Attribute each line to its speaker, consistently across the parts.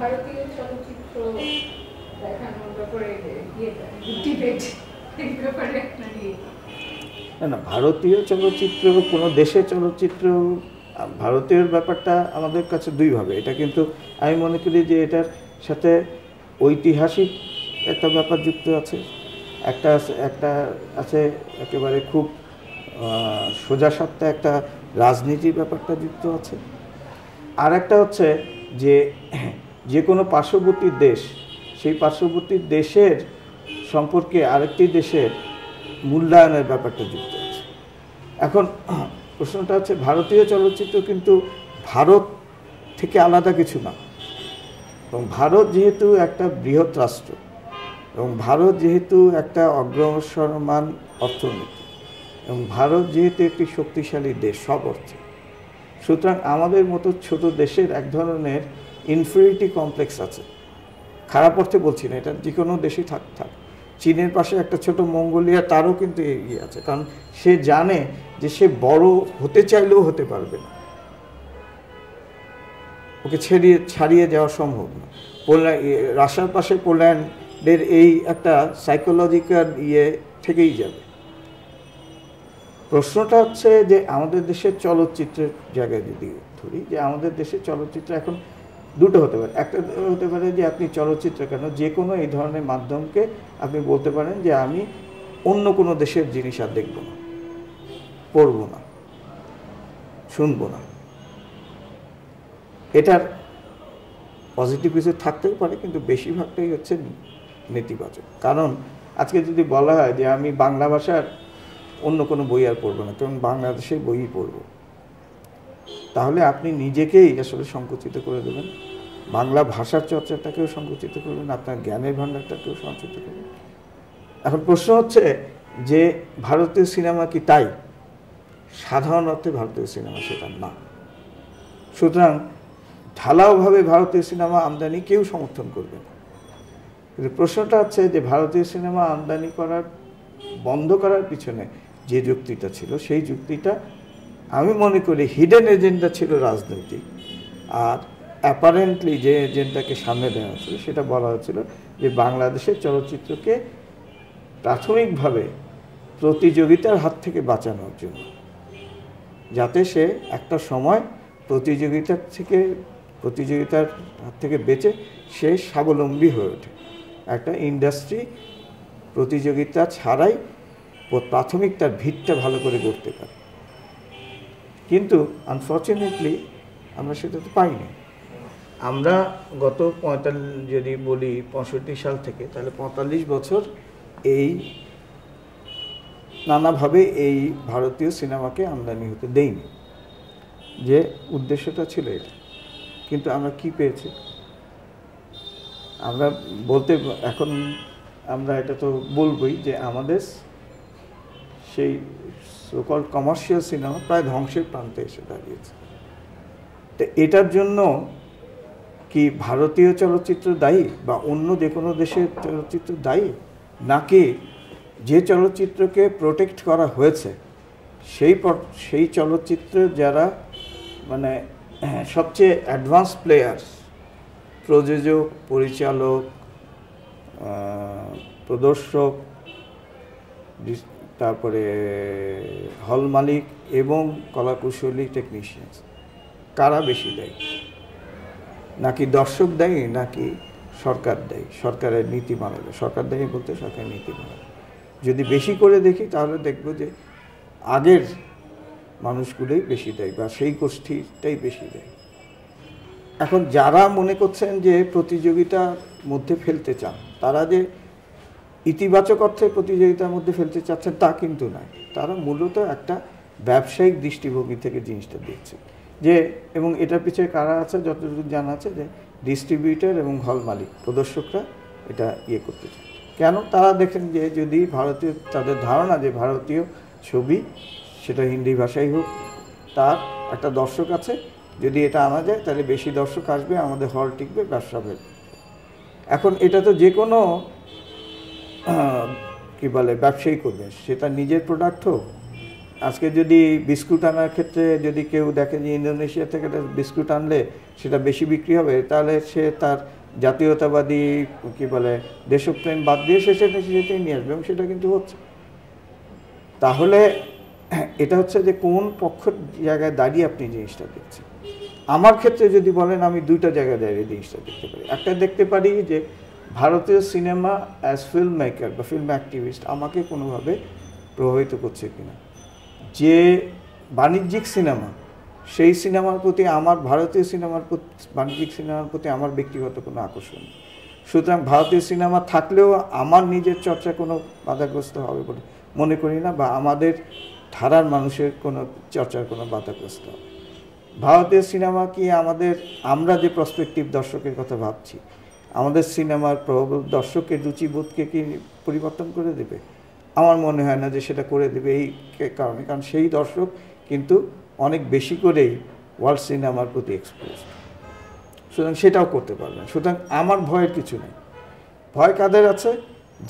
Speaker 1: ভারতীয় চলচ্চিত্র দেখানোর ব্যাপারে ডিবেট এই ব্যাপারে
Speaker 2: না না, ভারতীয় চলচ্চিত্র কোনো দেশের চলচ্চিত্র ভারতীয় ব্যাপারটা আমাদের কাছে দুইভাবে। এটা কিন্তু আমি মনে করি যে এটার সাথে ঐতিহাসিক একটা ব্যাপার যুক্ত আছে, একটা আছে একেবারে খুব সোজাসাপটা একটা রাজনীতির ব্যাপারটা যুক্ত আছে। আর একটা হচ্ছে যে কোনো পার্শ্ববর্তী দেশ, সেই পার্শ্ববর্তী দেশের সম্পর্কে আরেকটি দেশের মূল্যায়নের ব্যাপারটা যুক্ত আছে। এখন প্রশ্নটা হচ্ছে ভারতীয় চলচ্চিত্র কিন্তু ভারত থেকে আলাদা কিছু না, এবং ভারত যেহেতু একটা বৃহৎ রাষ্ট্র, এবং ভারত যেহেতু একটা অগ্রসরমান অর্থনীতি, এবং ভারত যেহেতু একটি শক্তিশালী দেশ সব অর্থে, সুতরাং আমাদের মতো ছোট দেশের এক ধরনের ইনফিরিটি কমপ্লেক্স আছে। খারাপ অর্থে বলছি না, এটা যে কোনো দেশেই থাক। চীনের পাশে একটা ছোট মঙ্গোলিয়া, তারও কিন্তু এগিয়ে আছে, কারণ সে জানে যে সে বড় হতে চাইলেও হতে পারবে না, ওকে ছাড়িয়ে যাওয়া সম্ভব না। রাশিয়ার পাশে পোল্যান্ডের এই একটা সাইকোলজিক্যাল থেকেই যাবে। প্রশ্নটা হচ্ছে যে আমাদের দেশের চলচ্চিত্রের জায়গায় যদি ধরি, যে আমাদের দেশের চলচ্চিত্র এখন দুটো হতে পারে। একটা হতে পারে যে আপনি চলচ্চিত্র কেন, যে কোনো এই ধরনের মাধ্যমকে আপনি বলতে পারেন যে আমি অন্য কোনো দেশের জিনিস আর দেখব না, পড়ব না, শুনব না। এটার পজিটিভ কিছু থাকতেও পারে, কিন্তু বেশিরভাগটাই হচ্ছে নেতিবাচক। কারণ আজকে যদি বলা হয় যে আমি বাংলা ভাষার অন্য কোনো বই আর পড়ব না, কারণ বাংলাদেশের বইই পড়ব, তাহলে আপনি নিজেকেই আসলে সংকুচিত করে দেবেন, বাংলা ভাষার চর্চাটাকেও সংকুচিত করবেন, আপনার জ্ঞানের ভাণ্ডারটাকেও সংকুচিত করবেন। এখন প্রশ্ন হচ্ছে যে ভারতীয় সিনেমা কি তাই? সাধারণ অর্থে ভারতীয় সিনেমা সেটা না। সুতরাং ঢালাওভাবে ভারতীয় সিনেমা আমদানি কেউ সমর্থন করবে না, কিন্তু প্রশ্নটা হচ্ছে যে ভারতীয় সিনেমা আমদানি বন্ধ করার পিছনে যে যুক্তিটা ছিল, সেই যুক্তিটা আমি মনে করি হিডেন এজেন্ডা ছিল রাজনৈতিক, আর অ্যাপারেন্টলি যে এজেন্ডাকে সামনে দেওয়া হচ্ছিল সেটা বলা হচ্ছিল যে বাংলাদেশের চলচ্চিত্রকে প্রাথমিকভাবে প্রতিযোগিতার হাত থেকে বাঁচানোর জন্য, যাতে সে একটা সময় প্রতিযোগিতার হাত থেকে বেঁচে সে স্বাবলম্বী হয়ে ওঠে, একটা ইন্ডাস্ট্রি প্রতিযোগিতা ছাড়াই প্রাথমিক তার ভিতটা ভালো করে গড়তে পারে। কিন্তু আনফর্চুনেটলি আমরা সেটা তো পাইনি। আমরা গত 65 সাল থেকে, তাহলে 45 বছর এই নানাভাবে এই ভারতীয় সিনেমাকে আমদানি হতে দেইনি, যে উদ্দেশ্যটা ছিল এটা। কিন্তু আমরা কি পেয়েছি? আমরা এখন আমরা এটা তো বলবই যে আমাদের সেই সকল কমার্শিয়াল সিনেমা প্রায় ধ্বংসের প্রান্তে এসে দাঁড়িয়েছে। তো এটার জন্য কি ভারতীয় চলচ্চিত্র দায়ী বা অন্য যে কোনো দেশের চলচ্চিত্র দায়ী, নাকি যে চলচ্চিত্রকে প্রোটেক্ট করা হয়েছে সেই চলচ্চিত্র যারা মানে সবচেয়ে অ্যাডভান্স প্লেয়ার্স, প্রযোজক, পরিচালক, প্রদর্শক, তারপরে হল মালিক এবং কলাকুশলী টেকনিশিয়ানস, কারা বেশি দেয়? নাকি দর্শক দেয়, নাকি সরকার দেয়? সরকারের নীতিমালা, সরকার দেয় বলতে সরকারের নীতিমালা যদি বেশি করে দেখি, তাহলে দেখব যে আগের মানুষগুলোই বেশি দেয় বা সেই গোষ্ঠীটাই বেশি দেয়। এখন যারা মনে করছেন যে প্রতিযোগিতার মধ্যে ফেলতে চান, তারা যে ইতিবাচক অর্থে প্রতিযোগিতার মধ্যে ফেলতে চাচ্ছেন তা কিন্তু নয়, তারা মূলত একটা ব্যবসায়িক দৃষ্টিভঙ্গি থেকে জিনিসটা দেখছে যে, এবং এটার পিছনে কারা আছে যতটুকু জানা আছে যে ডিস্ট্রিবিউটর এবং হল মালিক, প্রদর্শকরা এটা করতে চায়। কেন? তারা দেখেন যে যদি তাদের ধারণা যে ভারতীয় ছবি, সেটা হিন্দি ভাষাই হোক, তার একটা দর্শক আছে, যদি এটা আনা যায় তাহলে বেশি দর্শক আসবে, আমাদের হল টিকবে, ব্যবসা হবে। এখন এটা তো যে কোনো ব্যবসায়ী করবে, সেটা নিজের প্রোডাক্ট হোক আজকে যদি বিস্কুট আনার ক্ষেত্রে যদি কেউ দেখে যে ইন্দোনেশিয়া থেকে একটা বিস্কুট আনলে সেটা বেশি বিক্রি হবে, তাহলে সে তার জাতীয়তাবাদী কি বলে দেশপ্রেম বাদ দিয়ে সে সেটাই নিয়ে আসবে, এবং সেটা কিন্তু হচ্ছে। তাহলে এটা হচ্ছে যে কোন পক্ষের জায়গায় দাঁড়িয়ে আপনি জিনিসটা দেখছেন। আমার ক্ষেত্রে যদি বলেন, আমি দুইটা জায়গায় দাঁড়িয়ে জিনিসটা দেখতে পারি। একটা দেখতে পারি যে ভারতীয় সিনেমা অ্যাজ ফিল্ম মেকার বা ফিল্ম অ্যাক্টিভিস্ট আমাকে কোনোভাবে প্রভাবিত করছে কিনা। যে বাণিজ্যিক সিনেমা, সেই সিনেমার প্রতি আমার, ভারতীয় সিনেমার প্রতি, বাণিজ্যিক সিনেমার প্রতি আমার ব্যক্তিগত কোনো আকর্ষণ নেই। সুতরাং ভারতীয় সিনেমা থাকলেও আমার নিজের চর্চা কোনো বাধাগ্রস্ত হবে বলে মনে করি না, বা আমাদের ধারার মানুষের কোনো চর্চার কোনো বাধাগ্রস্ত হবে। ভারতীয় সিনেমা কি আমরা যে প্রসপেক্টিভ দর্শকের কথা ভাবছি, আমাদের সিনেমার প্রবল দর্শকের রুচিবোধকে কি পরিবর্তন করে দেবে? আমার মনে হয় না যে সেটা করে দেবে। এই কারণে, কারণ সেই দর্শক কিন্তু অনেক বেশি করেই ওয়ার্ল্ড সিনেমার প্রতি এক্সপোজ, সুতরাং সেটাও করতে পারবেন। সুতরাং আমার ভয়ের কিছু নেই। ভয় কাদের আছে?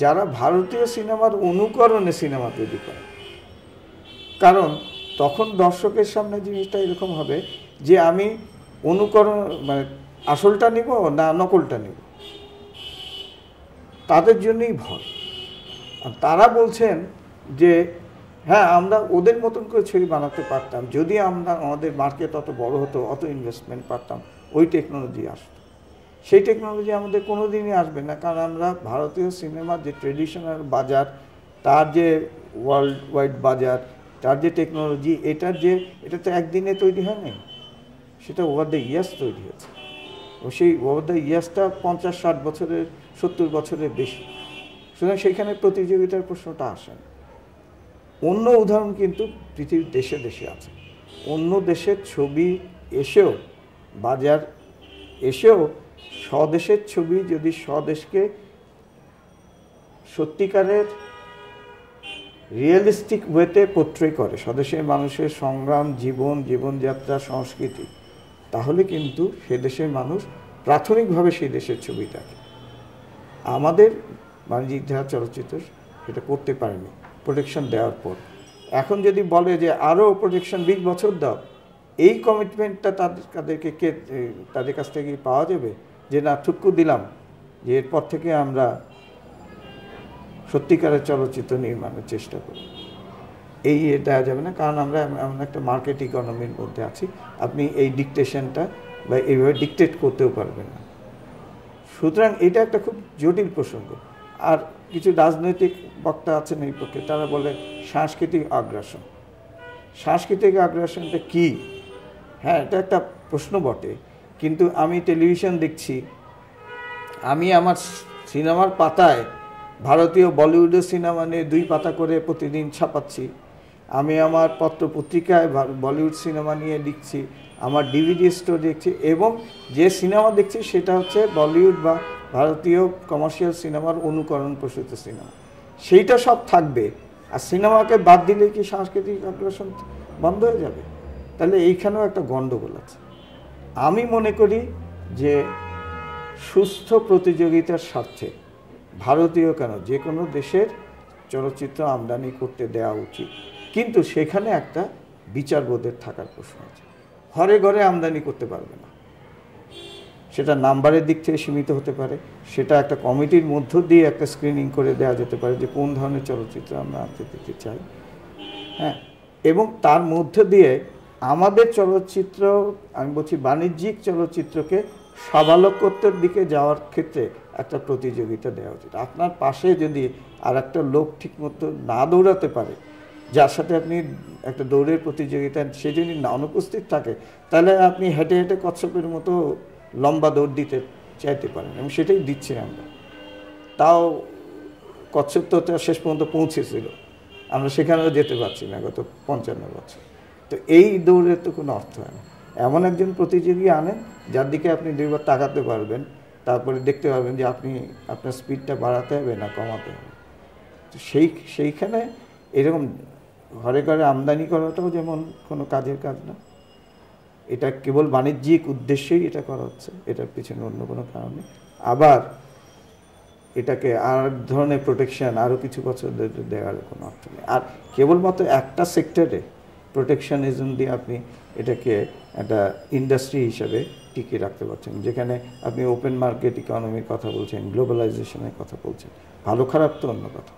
Speaker 2: যারা ভারতীয় সিনেমার অনুকরণে সিনেমা তৈরি করে। কারণ তখন দর্শকের সামনে জিনিসটা এরকম হবে যে আমি অনুকরণ মানে আসলটা নিব না নকলটা নিব, তাদের জন্যই ভয়। আর তারা বলছেন যে হ্যাঁ, আমরা ওদের মতন করে ছবি বানাতে পারতাম যদি আমাদের মার্কেট অত বড় হতো, অত ইনভেস্টমেন্ট পারতাম, ওই টেকনোলজি আসতো। সেই টেকনোলজি আমাদের কোনো দিনই আসবে না, কারণ আমরা ভারতীয় সিনেমার যে ট্রেডিশনাল বাজার, তার যে ওয়ার্ল্ড ওয়াইড বাজার, তার যে টেকনোলজি, এটা তো একদিনে তৈরি হয় নাই, সেটা ওভার দ্য ইয়ার্স তৈরি হয়েছে। ও সেই ওভার দ্য ইয়ার্সটা 50-60 বছরের, 70 বছরের বেশি। সুতরাং সেইখানে প্রতিযোগিতার প্রশ্নটা আসে না। অন্য উদাহরণ কিন্তু পৃথিবীর দেশে দেশে আছে। অন্য দেশের ছবি এসেও, বাজার এসেও, স্বদেশের ছবি যদি স্বদেশকে সত্যিকারের রিয়েলিস্টিক ওয়েতে পোট্রে করে, স্বদেশের মানুষের সংগ্রাম, জীবনযাত্রা, সংস্কৃতি, তাহলে কিন্তু সে দেশের মানুষ প্রাথমিকভাবে সেই দেশের ছবি দেখে। আমাদের বাণিজ্যিক ধারা চলচ্চিত্র সেটা করতে পারেনি প্রোটেকশন দেওয়ার পর। এখন যদি বলে যে আরও প্রোটেকশন 20 বছর দাও, এই কমিটমেন্টটা তাদের কাছ থেকে পাওয়া যাবে যে না, ঠুক্কু দিলাম যে এরপর থেকে আমরা সত্যিকারের চলচ্চিত্র নির্মাণের চেষ্টা করি। এই দেওয়া যাবে না, কারণ আমরা এমন একটা মার্কেট ইকোনমির মধ্যে আছি। আপনি এই ডিকটেশনটা বা এইভাবে ডিকটেট করতেও পারবেন না। সুতরাং এটা একটা খুব জটিল প্রসঙ্গ। আর কিছু রাজনৈতিক বক্তা আছেন এই পক্ষে, তারা বলে সাংস্কৃতিক আগ্রাসন। সাংস্কৃতিক আগ্রাসনটা কি? হ্যাঁ, এটা একটা প্রশ্ন বটে, কিন্তু আমি টেলিভিশন দেখছি, আমি আমার সিনেমার পাতায় ভারতীয় বলিউডের সিনেমা নিয়ে 2 পাতা করে প্রতিদিন ছাপাচ্ছি, আমি আমার পত্র পত্রিকায় বলিউড সিনেমা নিয়ে লিখছি, আমার ডিভিডি স্টোর দেখছি, এবং যে সিনেমা দেখছি সেটা হচ্ছে বলিউড বা ভারতীয় কমার্শিয়াল সিনেমার অনুকরণ প্রসূত সিনেমা। সেইটা সব থাকবে, আর সিনেমাকে বাদ দিলে কি সাংস্কৃতিক আগ্রাসন বন্ধ হয়ে যাবে? তাহলে এইখানেও একটা গণ্ডগোল আছে। আমি মনে করি যে সুস্থ প্রতিযোগিতার স্বার্থে ভারতীয় কেন, যে কোনো দেশের চলচ্চিত্র আমদানি করতে দেওয়া উচিত, কিন্তু সেখানে একটা বিচারবোধের থাকার প্রশ্ন আছে। ঘরে ঘরে আমদানি করতে পারবে না, সেটা নাম্বারের দিক থেকে সীমিত হতে পারে, সেটা একটা কমিটির মধ্য দিয়ে একটা স্ক্রিনিং করে দেওয়া যেতে পারে যে কোন ধরনের চলচ্চিত্র আমরা আনতে দিতে চাই। হ্যাঁ, এবং তার মধ্য দিয়ে আমাদের চলচ্চিত্র, আমি বলছি বাণিজ্যিক চলচ্চিত্রকে স্বাবলম্বনের দিকে যাওয়ার ক্ষেত্রে একটা প্রতিযোগিতা দেওয়া উচিত। আপনার পাশে যদি আর একটা লোক ঠিকমতো না দৌড়াতে পারে, যার সাথে আপনি একটা দৌড়ের প্রতিযোগিতায় সে যদি না অনুপস্থিত থাকে, তাহলে আপনি হেঁটে হেঁটে কচ্ছপের মতো লম্বা দৌড় দিতে চাইতে পারেন, এবং সেটাই দিচ্ছি আমরা। তাও কচ্ছপ তো শেষ পর্যন্ত পৌঁছেছিল, আমরা সেখানেও যেতে পারছি না গত 55 বছর। তো এই দৌড়ের তো কোনো অর্থ হয় না। এমন একজন প্রতিযোগী আনেন যার দিকে আপনি 2 বার তাকাতে পারবেন, তারপরে দেখতে পারবেন যে আপনার স্পিডটা বাড়াতে হবে না কমাতে হবে। তো সেইখানে এরকম ঘরে ঘরে আমদানি করাটাও যেমন কোনো কাজের কাজ না, এটা কেবল বাণিজ্যিক উদ্দেশ্যেই এটা করা হচ্ছে, এটার পিছনে অন্য কোনো কারণে। আবার এটাকে আর ধরনের প্রোটেকশন আরও কিছু বছর দেওয়ার কোনো অর্থ নেই। আর কেবলমাত্র একটা সেক্টরে প্রোটেকশনিজম দিয়ে আপনি এটাকে একটা ইন্ডাস্ট্রি হিসাবে টিকিয়ে রাখতে পারছেন, যেখানে আপনি ওপেন মার্কেট ইকোনমির কথা বলছেন, গ্লোবালাইজেশনের কথা বলছেন। ভালো খারাপ তো অন্য কথা।